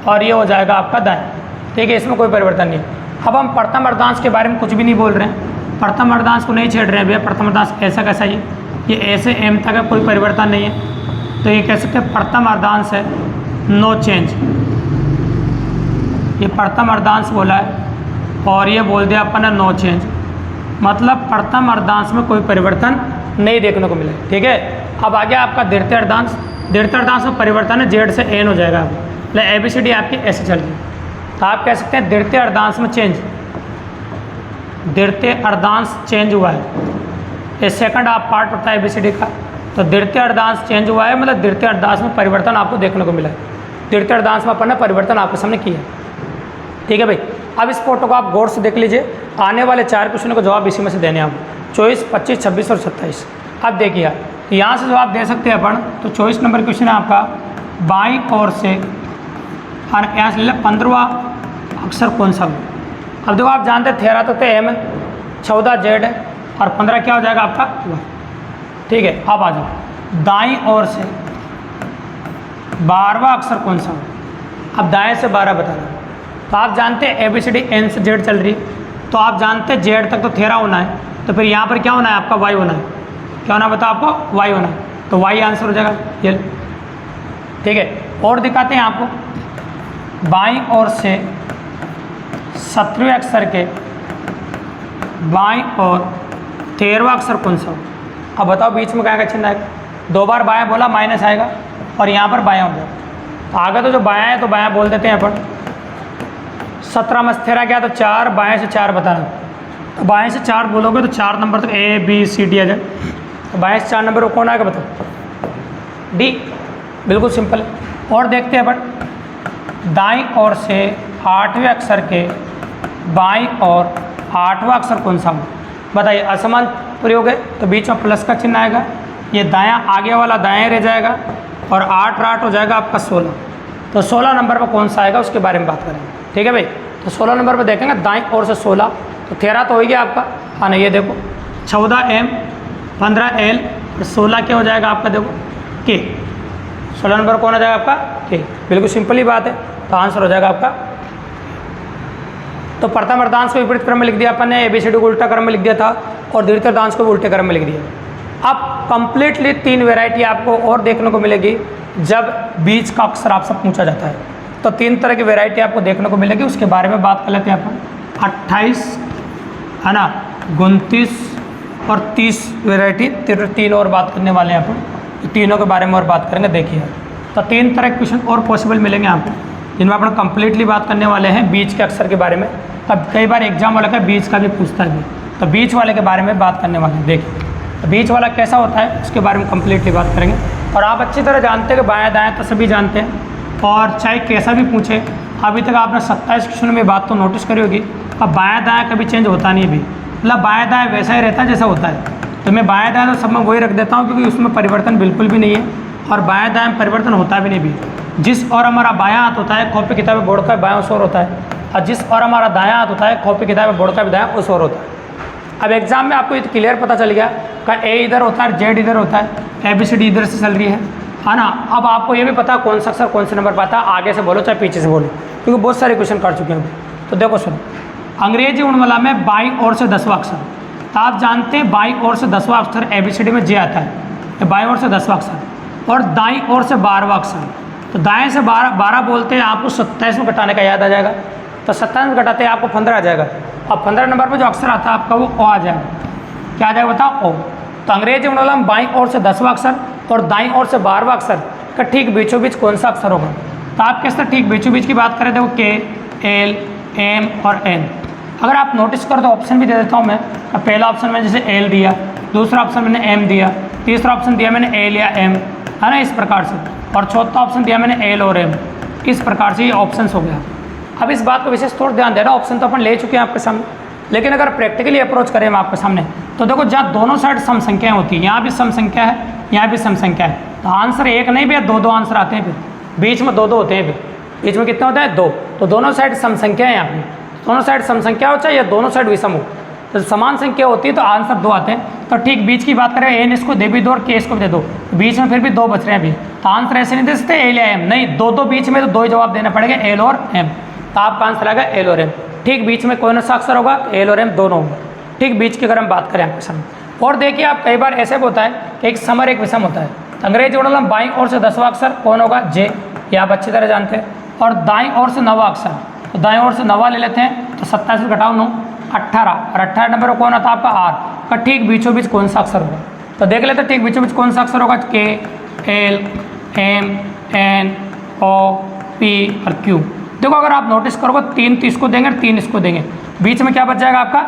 [SPEAKER 1] और ये हो जाएगा आपका दायां, ठीक है, इसमें कोई परिवर्तन नहीं है। अब हम प्रथम अर्धांश के बारे में कुछ भी नहीं बोल रहे हैं, प्रथम अर्धांश को नहीं छेड़ रहे हैं भैया। प्रथम अर्धांश ऐसा कैसा ये ऐसे एम तक है, कोई परिवर्तन नहीं है। तो ये कह सकते हैं प्रथम अर्धांश है, नो चेंज। ये प्रथम अर्धांश बोला है और ये बोल दिया अपन ने नो चेंज, मतलब प्रथम अर्धांश में कोई परिवर्तन नहीं देखने को मिला, ठीक है। अब आ गया आपका द्वितीय अर्धांश। द्वितीय अर्धांश में परिवर्तन है, जेड से एन हो जाएगा। मतलब ABCD आपकी ऐसे चल रही है, तो आप कह सकते हैं द्वितीय अर्धांश में चेंज, द्वितीय अर्धांश चेंज हुआ है। ये सेकंड आप पार्ट होता है ABCD का, तो द्वितीय अर्धांश चेंज हुआ है, मतलब द्वितीय अर्धांश में परिवर्तन आपको देखने को मिला है। द्वितीय अर्धांश में अपन ने परिवर्तन आपके सामने किया, ठीक है भाई। अब इस फोटो को आप गौर से देख लीजिए, आने वाले 4 क्वेश्चनों को जवाब इसी में से देने हैं आप, 24, 25, 26 और 27। अब देखिए तो यहाँ से जवाब दे सकते हैं अपन। तो 24 नंबर क्वेश्चन है आपका, बाईं ओर से, और यहाँ से ले 15वां अक्षर कौन सा हो। अब देखो आप जानते हैं 13 तो एम है, 14 जेड है और 15 क्या हो जाएगा आपका वाई, ठीक है। अब आ जाओ दाईं ओर से 12वां अक्षर कौन सा हो। अब दाएं से 12 बता रहा हूँ, तो आप जानते हैं ABCD एन से जेड चल रही है, तो आप जानते हैं जेड तक तो 13 होना है, तो फिर यहाँ पर क्या होना है आपका वाई होना है। क्या होना बता आपको, वाई होना है, तो वाई आंसर हो जाएगा ये, ठीक है। और दिखाते हैं आपको, बाईं ओर से 17वें अक्षर के बाईं और 13वां अक्षर कौन सा हो। अब बताओ बीच में क्या का चिन्ह आएगा, 2 बार बायां बोला माइनस आएगा और यहाँ पर बायां हो जाएगा। तो आगे तो जो बायां है तो बायां बोल देते हैं अपन। 17 में 13 क्या, तो 4, बाएं से 4 बताना, तो बाएं से 4 बोलोगे तो 4 नंबर तक ABCD आ जाए। तो बाएं से 4 नंबर को कौन आएगा बताओ, D, बिल्कुल सिंपल है। और देखते हैं अपन, दाईं ओर से 8वें अक्षर के बाईं और 8वां अक्षर कौन सा हो। बताइए, असमान प्रयोग है तो बीच में प्लस का चिन्ह आएगा, ये दायां आगे वाला दायां रह जाएगा और 8 और 8 हो जाएगा आपका 16। तो 16 नंबर पर कौन सा आएगा उसके बारे में बात करेंगे, ठीक है भाई। तो 16 नंबर पर देखेंगे दाईं ओर से 16, तो 13 तो हो गया आपका, हाँ नहीं, ये देखो 14M 15L और 16 क्या हो जाएगा आपका, देखो K। 16 नंबर कौन आ जाएगा आपका K, बिल्कुल सिंपल ही बात है, तो आंसर हो जाएगा आपका। तो प्रथम अर्धांश को विपरीत क्रम में लिख दिया अपन ने, ABCD को उल्टा क्रम में लिख दिया था और द्वितीय अर्धांश को भी उल्टे क्रम में लिख दिया। अब कंप्लीटली 3 वेराइटी आपको और देखने को मिलेगी जब बीच का अक्षर आपसे पूछा जाता है। तो 3 तरह की वेराइटी आपको देखने को मिलेगी, उसके बारे में बात कर लेते हैं अपन। 28 है ना, 29 और 30 वेराइटी, 3 और बात करने वाले हैं अपन, तीनों के बारे में और बात करेंगे। देखिए तो 3 तरह के क्वेश्चन और पॉसिबल मिलेंगे आपको, जिनमें अपन कंप्लीटली बात करने वाले हैं बीच के अक्षर के बारे में। तब कई बार एग्जाम वाला का बीच का भी पूछता है, तो बीच वाले के बारे में बात करने वाले हैं। देखिए तो बीच वाला कैसा होता है उसके बारे में कंप्लीटली बात करेंगे। और आप अच्छी तरह जानते हैं कि बायां दायां तो सभी जानते हैं, और चाहे कैसा भी पूछे, अभी तक आपने 27 क्वेश्चन में बात तो नोटिस करी होगी। अब बायां दायां कभी चेंज होता नहीं भी, मतलब बायां दायां वैसा ही रहता है जैसा होता है। तो मैं बायां दायां तो सब में वही रख देता हूँ, क्योंकि उसमें परिवर्तन बिल्कुल भी नहीं है और बायां दायां में परिवर्तन होता भी नहीं भी। जिस और हमारा बायां हाथ होता है कॉपी किताब में बोर्ड का बायां उस ओर होता है, और जिस और हमारा दायां हाथ होता है कॉपी किताब में बोर्ड का भी दायां उस ओर होता है। अब एग्जाम में आपको ये क्लियर पता चल गया कि A इधर होता है, Z इधर होता है, ABCD इधर से चल रही है ना। अब आपको ये भी पता कौन सा अक्षर कौन से नंबर पाता है, आगे से बोलो चाहे पीछे से बोलो, क्योंकि बहुत सारे क्वेश्चन कर चुके हैं। तो देखो सुनो, अंग्रेजी वर्णमाला में बाईं ओर से 10वां अक्षर, तो आप जानते हैं बाईं ओर से 10वां अक्षर ABCD में J आता है, बाईं ओर से 10वां अक्षर, और दाईं ओर से 12वां अक्षर। तो दाएं से 12 बोलते हैं, आपको 27 में घटाने का याद आ जाएगा, तो 27 में घटाते हैं आपको 15 आ जाएगा। अब 15 नंबर पर जो अक्षर आता है आपका वो O आ जाएगा। क्या आ जाएगा बताओ, O। तो अंग्रेजी वर्णमाला में बाईं ओर से 10वां अक्षर और दाईं ओर से 12वां अक्षर, का ठीक बीचों बीच कौन सा अक्षर होगा। तो आप किस तरह ठीक बीचों बीच की बात करें, देखो के, एल, एम और एन। अगर आप नोटिस करो तो ऑप्शन भी दे देता हूँ मैं। अब पहला ऑप्शन मैंने जैसे एल दिया, दूसरा ऑप्शन मैंने एम दिया, तीसरा ऑप्शन दिया मैंने एल या एम, है ना, इस प्रकार से, और चौथा ऑप्शन दिया मैंने एल और एम। इस प्रकार से ये ऑप्शन हो गया। अब इस बात को विशेष थोड़ा ध्यान देना, ऑप्शन तो अपन ले चुके हैं आपके सामने, लेकिन अगर प्रैक्टिकली अप्रोच करें हम आपके सामने तो देखो जहाँ दोनों साइड सम संख्याएँ होती हैं, यहाँ भी सम संख्या है, यहाँ भी सम संख्या है, तो आंसर एक नहीं भैया, दो आंसर आते हैं, फिर बीच में दो होते हैं, फिर बीच में कितने होते हैं, दो। तो दोनों साइड सम संख्या है, यहाँ पे दोनों साइड सम संख्या हो चाहे या दोनों साइड विषम हो, तो समान संख्या होती है तो आंसर दो आते हैं। तो ठीक बीच की बात करें, एन इसको दे भी दो और के इसको भी दे दो, तो बीच में फिर भी दो बच रहे हैं अभी, तो आंसर ऐसे नहीं दे सकते एल या एम, नहीं, दो बीच में तो दो ही जवाब देना पड़ेगा, एल और एम। तो आपका आंसर आएगा एल और एम। ठीक बीच में कौन सा अक्षर होगा, एल और एम दोनों होंगे। ठीक बीच की अगर हम बात करें आपके सामने, और देखिए आप कई बार ऐसे होता है कि एक समर एक विषम होता है, तो अंग्रेजी वर्ड में बाईं ओर से 10वां अक्षर कौन होगा, जे, ये आप अच्छी तरह जानते हैं, और दाईं ओर से 9वां अक्षर, तो दाईं ओर से 9वां ले लेते हैं, तो 27 से घटाओ 9, 18, और 18 नंबर पर कौन आता है आपका आर, का ठीक बीचों बीच कौन सा अक्षर होगा। तो देख लेते हैं ठीक बीचों बीच कौन सा अक्षर होगा, के, एल, एम, एन, ओ, पी और क्यू। देखो अगर आप नोटिस करोगे 3 तो इसको देंगे, 3 इसको देंगे, बीच में क्या बच जाएगा आपका,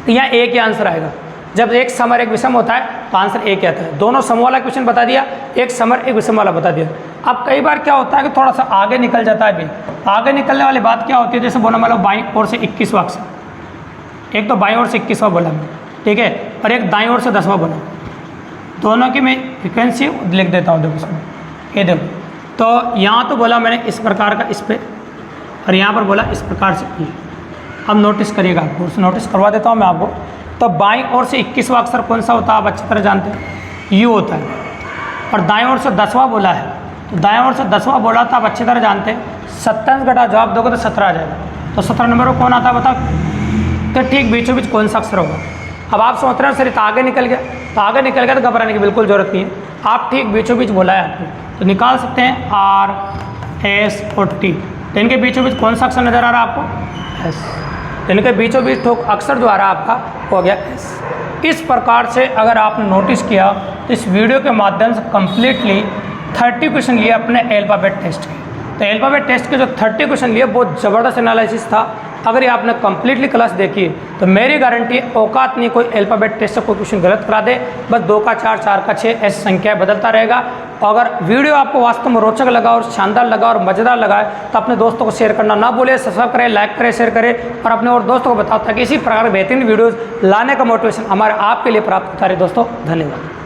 [SPEAKER 1] तो यहाँ एक ही आंसर आएगा। जब एक समर एक विषम होता है तो आंसर एक ही आता है। दोनों सम वाला क्वेश्चन बता दिया, एक समर एक विषम वाला बता दिया। अब कई बार क्या होता है कि थोड़ा सा आगे निकल जाता है, भी आगे निकलने वाली बात क्या होती है, जैसे बोला मान लो बाईं ओर से 21वां अक्षर, एक तो बाईं ओर से 21वां बोला मैं, ठीक है, और एक दाईं ओर से 10वां बोला, दोनों की मैं फ्रिक्वेंसी लिख देता हूँ। देखो इसमें ये देखो, तो यहाँ तो बोला मैंने इस प्रकार का इस पर, और यहाँ पर बोला इस प्रकार से। अब नोटिस करिएगा, आपको नोटिस करवा देता हूँ मैं आपको। तो बाईं ओर से 21वां अक्षर कौन सा होता है, आप अच्छी तरह जानते हैं, यू होता है, और दाईं ओर से 10वां बोला है, तो दाईं ओर से 10वां बोला था आप अच्छी तरह जानते हैं, 27 घटा जवाब दोगे तो 17 आ जाएगा, तो 17 नंबर पर कौन आता है बताओ। तो ठीक बीचों बीच कौन सा अक्षर होगा। अब आप सोच रहे हो सर तो आगे निकल गया, तो आगे निकल गया तो घबराने की बिल्कुल जरूरत नहीं है, आप ठीक बीचों बीच बोला है आपको, तो निकाल सकते हैं आर, एस और टी। तो इनके बीचों बीच कौन सा अक्षर नजर आ रहा है आपको, एस। इनके बीचों बीच ठोक अक्षर जो आ रहा है आपका हो गया एस। इस प्रकार से अगर आपने नोटिस किया तो इस वीडियो के माध्यम से कंप्लीटली 30 क्वेश्चन लिए अपने एल्फाबेट टेस्ट के। तो एल्फाबेट टेस्ट के जो 30 क्वेश्चन लिए बहुत ज़बरदस्त एनालिसिस था। अगर ये आपने कंप्लीटली क्लास देखी है तो मेरी गारंटी औकात नहीं कोई एल्फाबेट टेस्ट से कोई क्वेश्चन गलत करा दे, बस 2 का 4, 4 का 6 ऐसी संख्याएं बदलता रहेगा। अगर वीडियो आपको वास्तव में रोचक लगा और शानदार लगा और मज़ेदार लगा है तो अपने दोस्तों को शेयर करना ना भूलें, सब्सक्राइब करें, लाइक करें, शेयर करें और अपने और दोस्तों को बताओ ताकि इसी प्रकार बेहतरीन वीडियोज़ लाने का मोटिवेशन हमारे आपके लिए प्राप्त होता रहे। दोस्तों धन्यवाद।